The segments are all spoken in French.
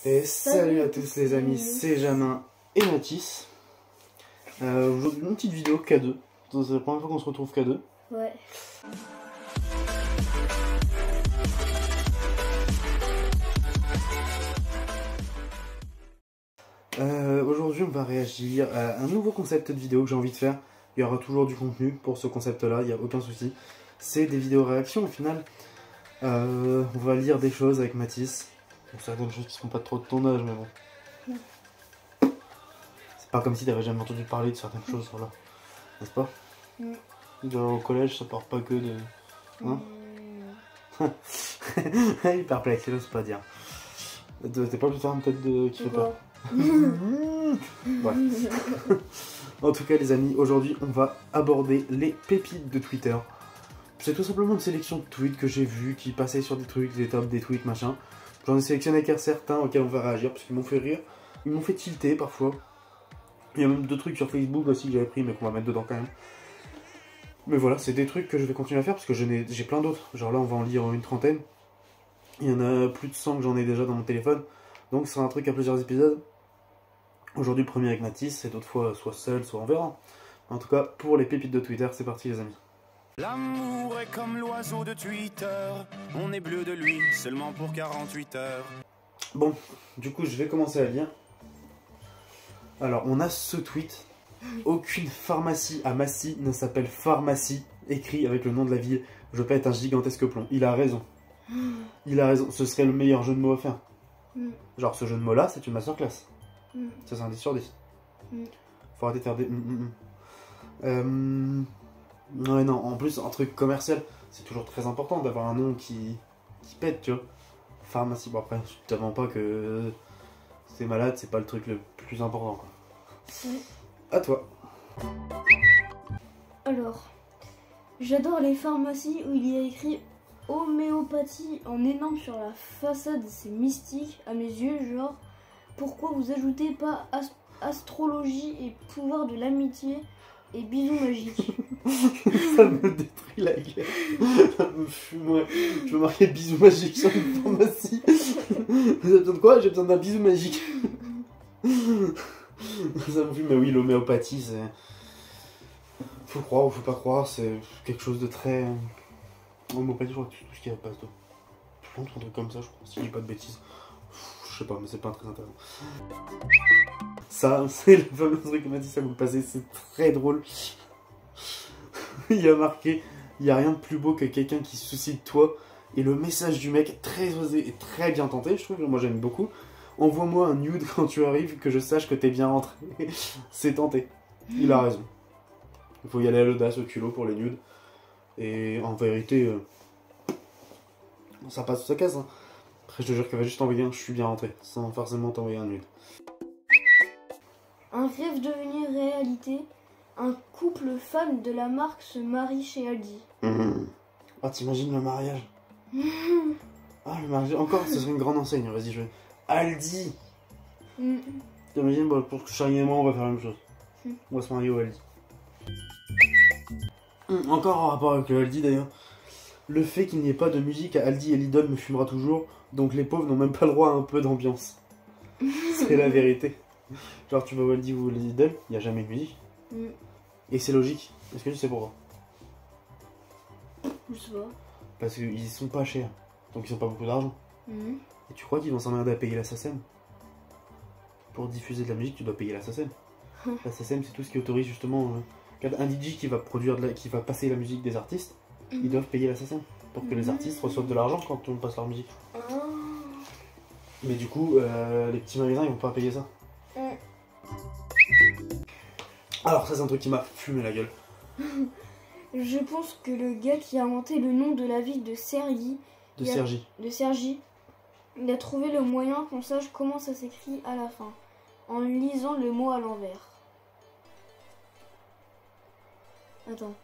Et salut à tous les amis, c'est Jamin et Mathis. Aujourd'hui une petite vidéo K2. C'est la première fois qu'on se retrouve K2. Ouais. Aujourd'hui on va réagir à un nouveau concept de vidéo que j'ai envie de faire. Il y aura toujours du contenu pour ce concept là, il n'y a aucun souci. C'est des vidéos réactions au final. On va lire des choses avec Mathis. Bon, certaines choses qui ne sont pas trop de ton âge mais bon. C'est pas comme si t'avais jamais entendu parler de certaines choses, voilà. N'est-ce pas? Genre, au collège ça part pas que de... Hein? Il perplexe, il n'ose pas dire. T'es pas plus tard peut-être de... qui fait peur. Ouais. En tout cas les amis, aujourd'hui on va aborder les pépites de Twitter. C'est tout simplement une sélection de tweets que j'ai vus qui passaient sur des trucs, des tops, des tweets, machin. J'en ai sélectionné certains auxquels on va réagir parce qu'ils m'ont fait rire, ils m'ont fait tilter parfois. Il y a même deux trucs sur Facebook aussi que j'avais pris mais qu'on va mettre dedans quand même. Mais voilà, c'est des trucs que je vais continuer à faire parce que j'ai plein d'autres. Genre là on va en lire une trentaine. Il y en a plus de 100 que j'en ai déjà dans mon téléphone. Donc ce sera un truc à plusieurs épisodes. Aujourd'hui le premier avec Mathis et d'autres fois soit seul, soit on verra. En tout cas pour les pépites de Twitter, c'est parti les amis. L'amour est comme l'oiseau de Twitter, on est bleu de lui seulement pour 48 heures. Bon, du coup je vais commencer à lire. Alors on a ce tweet. Aucune pharmacie à Massy ne s'appelle pharmacie, écrit avec le nom de la ville. Je pète un gigantesque plomb. Il a raison. Il a raison, ce serait le meilleur jeu de mots à faire. Genre ce jeu de mots là, c'est une masterclass. Ça c'est un 10 sur 10. Faut arrêter de faire des... Ouais non, en plus un truc commercial, c'est toujours très important d'avoir un nom qui pète, tu vois. Pharmacie, bon après, je te demande pas que c'est malade, c'est pas le truc le plus important quoi. À toi. Alors, j'adore les pharmacies où il y a écrit homéopathie en énorme sur la façade, c'est mystique à mes yeux, genre pourquoi vous ajoutez pas astrologie et pouvoir de l'amitié et bisous magiques. Ça me détruit la gueule. Ça me fume, ouais. Je veux marquer bisous magiques sur une pharmacie. Vous avez besoin de quoi? J'ai besoin d'un bisou magique. Ça me fume, mais oui, l'homéopathie, c'est... Faut croire ou faut pas croire, c'est quelque chose de très... L'homéopathie, je crois que tout ce qui est à base de... plantes, un truc comme ça, je crois, si je dis pas de bêtises. Je sais pas, mais c'est pas très intéressant. Ça, c'est le fameux truc que m'a dit ça vous le passez, c'est très drôle. Il y a marqué, il n'y a rien de plus beau que quelqu'un qui se soucie de toi. Et le message du mec, très osé et très bien tenté, je trouve, moi j'aime beaucoup. Envoie-moi un nude quand tu arrives, que je sache que t'es bien rentré. C'est tenté. Il a raison. Il faut y aller à l'audace, au culot pour les nudes. Et en vérité, ça passe ou ça casse. Hein. Après, je te jure qu'elle va juste t'envoyer un je suis bien rentré, sans forcément t'envoyer un nude. Un rêve devenu réalité, un couple fan de la marque se marie chez Aldi. Ah, t'imagines le mariage? Ah, le mariage, encore, ce serait une grande enseigne, vas-y, je vais... Aldi. T'imagines, bon, pour que Charlie et moi, on va faire la même chose. On va se marier au Aldi. Encore en rapport avec le Aldi, d'ailleurs. Le fait qu'il n'y ait pas de musique à Aldi et Lidl me fumera toujours, donc les pauvres n'ont même pas le droit à un peu d'ambiance. C'est la vérité. Genre tu vas au Aldi ou au Lidl, il n'y a jamais de musique. Et c'est logique. Est-ce que tu sais pourquoi? Je sais pas. Parce qu'ils sont pas chers, donc ils ont pas beaucoup d'argent. Et tu crois qu'ils vont s'emmerder à payer la SACEM? Pour diffuser de la musique, tu dois payer la SACEM. La SACEM, c'est tout ce qui autorise justement... un DJ qui va produire, qui va passer la musique des artistes, ils doivent payer la SACEM. Pour que les artistes reçoivent de l'argent quand on passe leur musique. Mais du coup, les petits magasins, ils vont pas payer ça. Alors ça c'est un truc qui m'a fumé la gueule. Je pense que le gars qui a inventé le nom de la ville de Cergy, il a trouvé le moyen qu'on sache comment ça s'écrit à la fin, en lisant le mot à l'envers. Attends.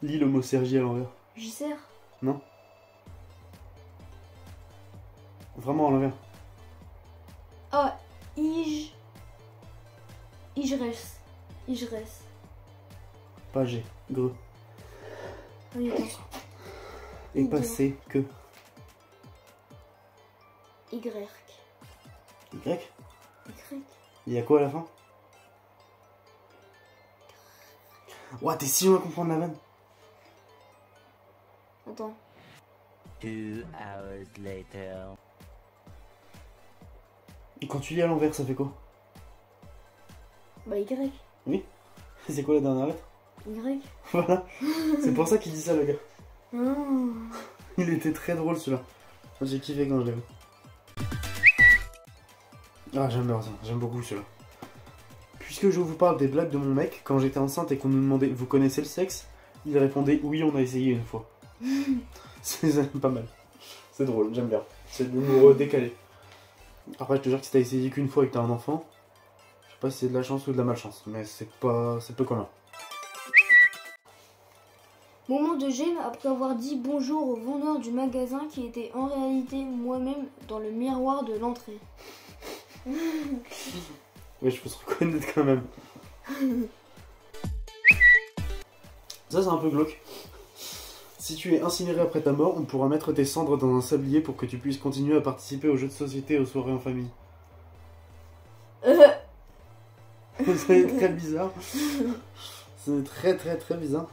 Lis le mot Cergy à l'envers. J'y sers. Non. Vraiment à l'envers. Ah, Ijres. Pas G, greux. Oui, attends. Et pas C, que. Y. Y? Y. Il y a quoi à la fin? Ouah, t'es si loin à comprendre la vanne. Attends. 2 hours later. Et quand tu lis à l'envers, ça fait quoi? Bah Y. Oui. C'est quoi la dernière lettre? Y. Voilà. C'est pour ça qu'il dit ça, le gars. Oh. Il était très drôle celui-là. J'ai kiffé quand je l'ai vu. Ah, j'aime bien ça. J'aime beaucoup celui-là. Puisque je vous parle des blagues de mon mec, quand j'étais enceinte et qu'on nous demandait vous connaissez le sexe, il répondait oui, on a essayé une fois. C'est pas mal. C'est drôle, j'aime bien. C'est de l'humour décalé. Après, je te jure que si t'as essayé qu'une fois et que t'as un enfant, je sais pas si c'est de la chance ou de la malchance, mais c'est peu commun. Moment de gêne après avoir dit bonjour au vendeur du magasin qui était en réalité moi-même dans le miroir de l'entrée. Ouais, je peux se reconnaître quand même. Ça, c'est un peu glauque. Si tu es incinéré après ta mort, on pourra mettre tes cendres dans un sablier pour que tu puisses continuer à participer aux jeux de société et aux soirées en famille. C'est très bizarre. C'est très très très bizarre.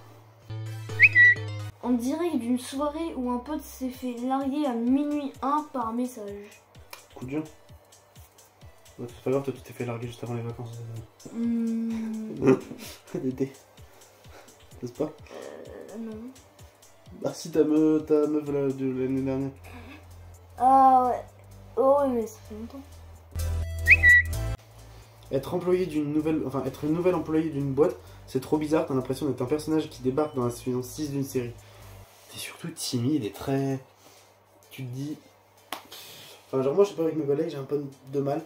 En direct d'une soirée où un pote s'est fait larguer à minuit 1 par message. Coup de jeu. Ouais, c'est pas grave, toi tu t'es fait larguer juste avant les vacances. D'été. N'est-ce pas? Non. Ah si, ta meuf là, de l'année dernière. Ah ouais. Oh ouais, mais ça fait longtemps. Être employé d'une nouvelle... Enfin, être une nouvelle employée d'une boîte, c'est trop bizarre, t'as l'impression d'être un personnage qui débarque dans la saison 6 d'une série. T'es surtout timide et très... Tu te dis... Enfin, genre moi, je sais pas, avec mes collègues, j'ai un peu de mal.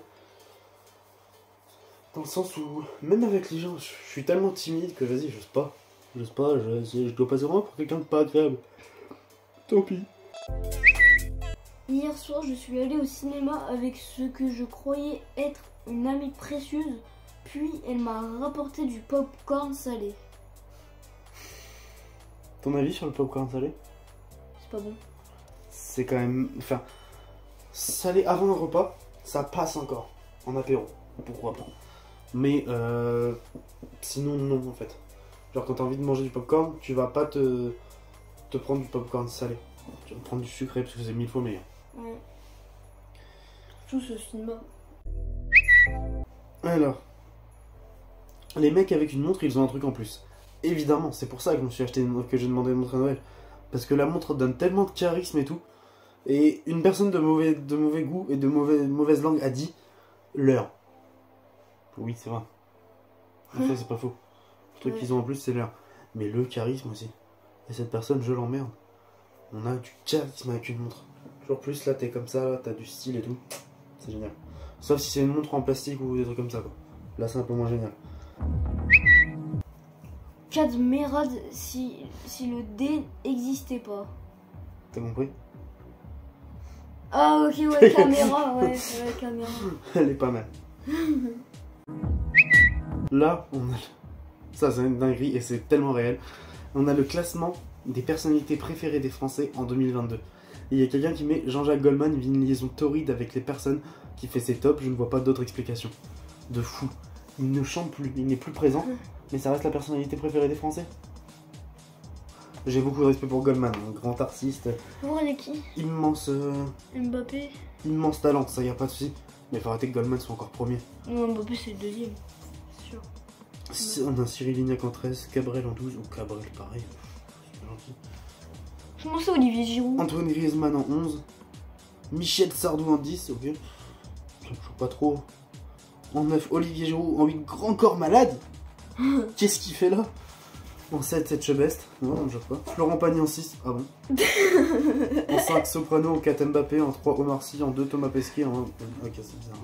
Dans le sens où, même avec les gens, je suis tellement timide que vas-y, j'ose pas. Je dois passer vraiment pour quelqu'un de pas agréable. Tant pis. Hier soir, je suis allée au cinéma avec ce que je croyais être une amie précieuse, puis elle m'a rapporté du popcorn salé. Ton avis sur le popcorn salé? C'est pas bon. C'est quand même... Enfin, salé avant un repas, ça passe encore. En apéro, pourquoi pas. Mais sinon non en fait. Genre quand t'as envie de manger du popcorn, tu vas pas te prendre du popcorn salé. Tu vas prendre du sucré parce que c'est 1000 fois meilleur. Ouais. Tout ce cinéma. Alors, les mecs avec une montre, ils ont un truc en plus. Évidemment, c'est pour ça que je me suis acheté que j'ai demandé une montre à Noël. Parce que la montre donne tellement de charisme et tout. Et une personne de mauvais goût et de mauvaise langue a dit l'heure. Oui, c'est vrai. En fait, c'est pas faux. Le truc qu'ils ont en plus, c'est l'heure. Mais le charisme aussi. Et cette personne, je l'emmerde. On a du charisme avec une montre. Toujours plus, là, t'es comme ça, là, t'as du style et tout. C'est génial. Sauf si c'est une montre en plastique ou des trucs comme ça, quoi. Là, c'est un peu moins génial. Cadmerade si le D n'existait pas. T'as compris? Ah ok, ouais, caméra, ouais, caméra. Elle est pas mal. Là, on a... Ça, c'est une dinguerie et c'est tellement réel. On a le classement des personnalités préférées des Français en 2022. Et il y a quelqu'un qui met Jean-Jacques Goldman vit une liaison torride avec les personnes qui fait ses tops. Je ne vois pas d'autre explication. De fou. Il ne chante plus, il n'est plus présent. Mais ça reste la personnalité préférée des Français. J'ai beaucoup de respect pour Goldman, un grand artiste. Vous regardez qui? Immense... Mbappé. Immense talent, ça y a pas de souci. Mais il faut arrêter que Goldman soit encore premier. Non, Mbappé c'est le deuxième. C'est sûr. On a Cyril Lignac en 13, Cabrel en 12, ou Cabrel pareil. C'est gentil. Je pense à Olivier Giroud. Antoine Griezmann en 11. Michel Sardou en 10, ok. Ça me choque pas trop. En 9, Olivier Giroud. En 8, Grand Corps Malade. Qu'est-ce qu'il fait là? En 7, Etchebest. Non, ça me choque pas. Florent Pagny en 6. Ah bon? En 5, Soprano. En 4, Mbappé. En 3, Omar Sy. En 2, Thomas Pesquet. En 1, ok, c'est bizarre.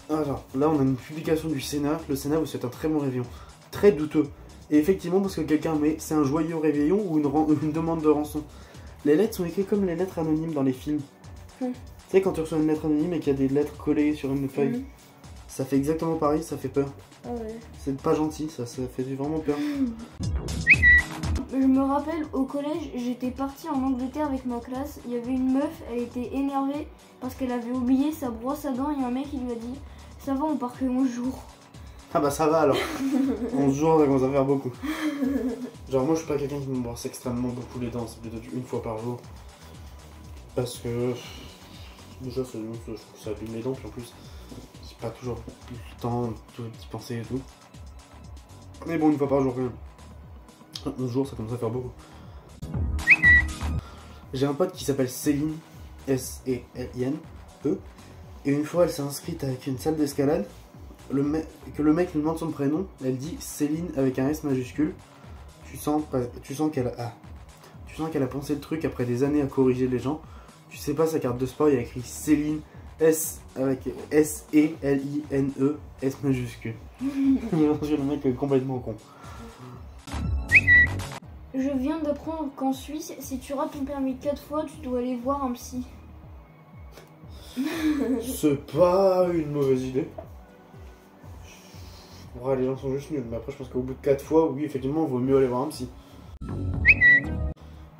Alors, là, on a une publication du Sénat. Le Sénat vous souhaite un très bon réveillon. Très douteux. Et effectivement, parce que quelqu'un met c'est un joyeux réveillon ou une demande de rançon. Les lettres sont écrites comme les lettres anonymes dans les films. Tu sais, quand tu reçois une lettre anonyme et qu'il y a des lettres collées sur une feuille, ça fait exactement pareil, ça fait peur. Ah ouais. C'est pas gentil, ça fait vraiment peur. Je me rappelle au collège, j'étais partie en Angleterre avec ma classe. Il y avait une meuf, elle était énervée parce qu'elle avait oublié sa brosse à dents et un mec il lui a dit ça va, on part que 11 jours. Ah bah ça va alors. 11 jours, ça commence à faire beaucoup. Genre moi je suis pas quelqu'un qui me brosse extrêmement beaucoup les dents, c'est plutôt une fois par jour. Parce que déjà je trouve que ça abîme les dents, puis en plus c'est pas toujours le temps d'y penser et tout. Mais bon, une fois par jour quand même. 11 jours ça commence à faire beaucoup. J'ai un pote qui s'appelle Céline, S-E-L-I-N-E, et une fois elle s'est inscrite avec une salle d'escalade. Le mec lui demande son prénom, elle dit Céline avec un S majuscule. Tu sens qu'elle a pensé le truc après des années à corriger les gens. Tu sais pas, sa carte de sport il y a écrit Céline S avec S-E-L-I-N-E S majuscule. Le mec est complètement con. Je viens d'apprendre qu'en Suisse, si tu rates ton permis 4 fois, tu dois aller voir un psy. C'est pas une mauvaise idée. Ouais, les gens sont juste nuls, mais après je pense qu'au bout de 4 fois, oui, effectivement, il vaut mieux aller voir un psy.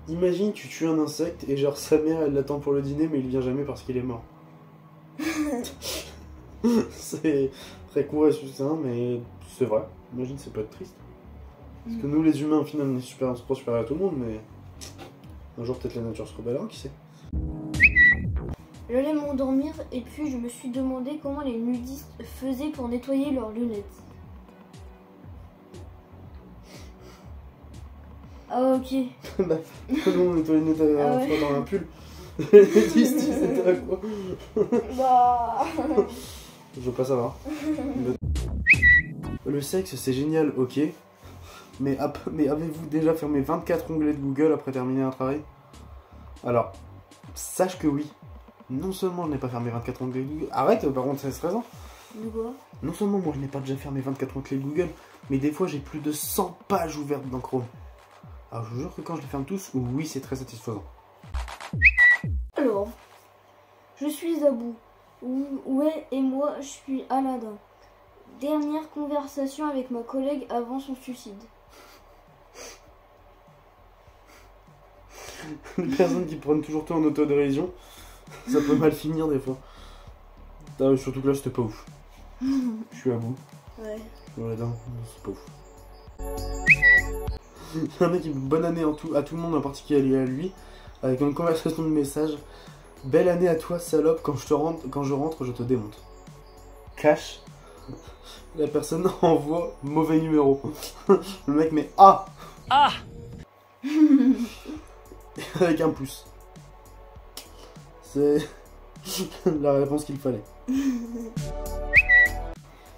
Imagine, tu tues un insecte et genre sa mère elle l'attend pour le dîner, mais il vient jamais parce qu'il est mort. C'est très court et succinct, mais c'est vrai. Imagine, ça peut être triste. Parce que nous, les humains, au final, on se croit supérieur à tout le monde, mais un jour, peut-être la nature se rebellera, qui sait. J'allais m'endormir et puis je me suis demandé comment les nudistes faisaient pour nettoyer leurs lunettes. Ah ok. Bah, comment on nettoie les lunettes Ah ouais. dans un pull. Les nudistes, c'était à quoi? Bah... Je veux pas savoir. Le sexe, c'est génial, ok. Mais avez-vous déjà fermé 24 onglets de Google après terminer un travail? Alors, sache que oui. Non seulement je n'ai pas fermé 24 onglets de Google... Arrête, par contre, c'est stressant. De quoi? Non seulement moi je n'ai pas déjà fermé 24 onglets de Google, mais des fois j'ai plus de 100 pages ouvertes dans Chrome. Alors je vous jure que quand je les ferme tous, oui, c'est très satisfaisant. Alors, je suis à bout. Ouais, et moi, je suis Aladdin. Dernière conversation avec ma collègue avant son suicide. Les personnes qui prennent toujours tout en autodérision, ça peut mal finir des fois. Ah, surtout que là c'était pas ouf. Je suis à bout. Ouais. Aladdin, c'est pas ouf. Il y a un mec qui dit bonne année à tout le monde, en particulier à lui, avec une conversation de message. Belle année à toi, salope, quand je rentre, je te démonte. Cash. La personne envoie mauvais numéro. Le mec met A. Ah. Avec un pouce. C'est la réponse qu'il fallait.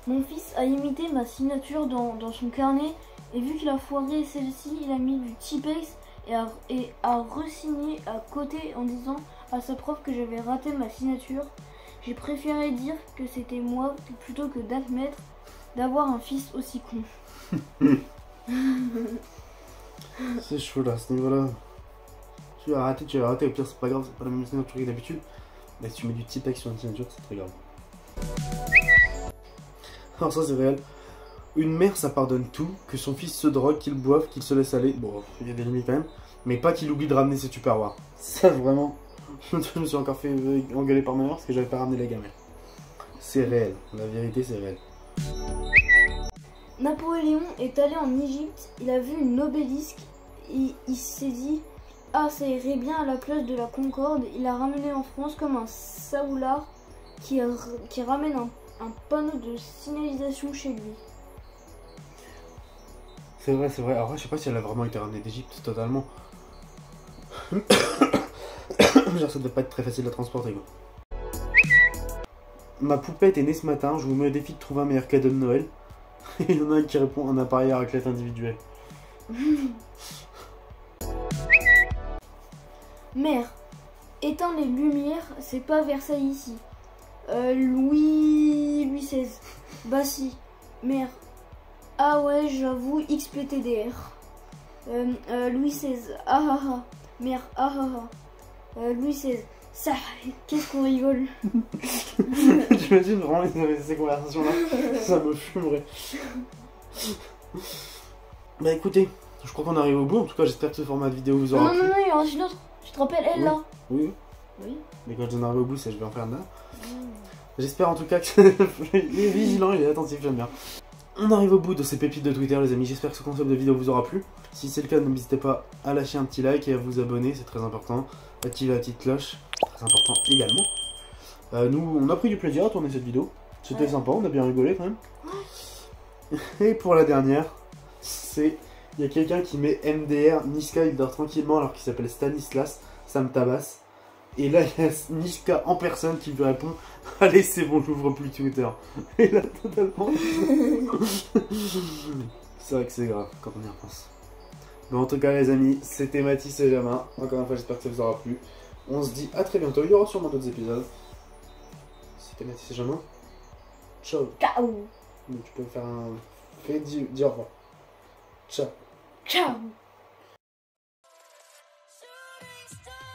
Mon fils a imité ma signature dans son carnet et vu qu'il a foiré celle-ci, il a mis du Tipex et a re-signé à côté en disant à sa prof que j'avais raté ma signature. J'ai préféré dire que c'était moi plutôt que d'admettre d'avoir un fils aussi con. C'est chaud là, à ce niveau-là. Tu as raté, au pire c'est pas grave, c'est pas la même signature que d'habitude. Mais si tu mets du Tipex sur une signature, c'est très grave. Alors ça c'est réel. Une mère ça pardonne tout, que son fils se drogue, qu'il boive, qu'il se laisse aller. Bon, il y a des limites quand même. Mais pas qu'il oublie de ramener ses tupperwares. Ça vraiment. Je me suis encore fait engueuler par ma mère parce que j'avais pas ramené la gamelle. C'est réel, la vérité c'est réel. Napoléon est allé en Égypte, il a vu une obélisque et il s'est dit ah ça irait bien à la place de la Concorde. Il l'a ramené en France comme un saoulard qui ramène un panneau de signalisation chez lui. C'est vrai, c'est vrai. Alors je sais pas si elle a vraiment été ramenée d'Égypte totalement. Genre ça devait pas être très facile à transporter quoi. Ma poupette est née ce matin, je vous mets au défi de trouver un meilleur cadeau de Noël. Et il y en a un qui répond un appareil à raclette individuel. Mère, éteins les lumières, c'est pas Versailles ici. Louis XVI. Bah si. Mère. Ah ouais, j'avoue, XPTDR. Louis XVI. Ah ah ah. Mère. Ah ah ah. Louis XVI. Ça, qu'est-ce qu'on rigole. J'imagine vraiment ces conversations là. Ça me fumerait. Bah écoutez, Je crois qu'on arrive au bout, en tout cas j'espère que ce format de vidéo vous Non, aura non, plu. non, il y en reste une autre. Tu te rappelles, elle Oui. là? Oui, Oui. mais quand j'en arrive au bout, c'est je vais en faire là. J'espère en tout cas que il est vigilant, il est attentif, j'aime bien. On arrive au bout de ces pépites de Twitter les amis, j'espère que ce concept de vidéo vous aura plu. Si c'est le cas, n'hésitez pas à lâcher un petit like et à vous abonner, c'est très important. Activez la petite cloche, très important également. Nous, on a pris du plaisir à tourner cette vidéo. C'était Ouais. sympa, on a bien rigolé quand même. Et pour la dernière, c'est... Il y a quelqu'un qui met MDR, Niska il dort tranquillement alors qu'il s'appelle Stanislas, ça me tabasse. Et là il y a Niska en personne qui lui répond « Allez c'est bon, j'ouvre plus Twitter ». Et là totalement... c'est vrai que c'est grave quand on y repense. Mais en tout cas les amis, c'était Mathis et Jamin. Encore une fois j'espère que ça vous aura plu. On se dit à très bientôt, il y aura sûrement d'autres épisodes. C'était Mathis et Jamin. Ciao. Ciao. Donc, tu peux faire un... Dis au revoir. Ciao. Ciao. Shooting star.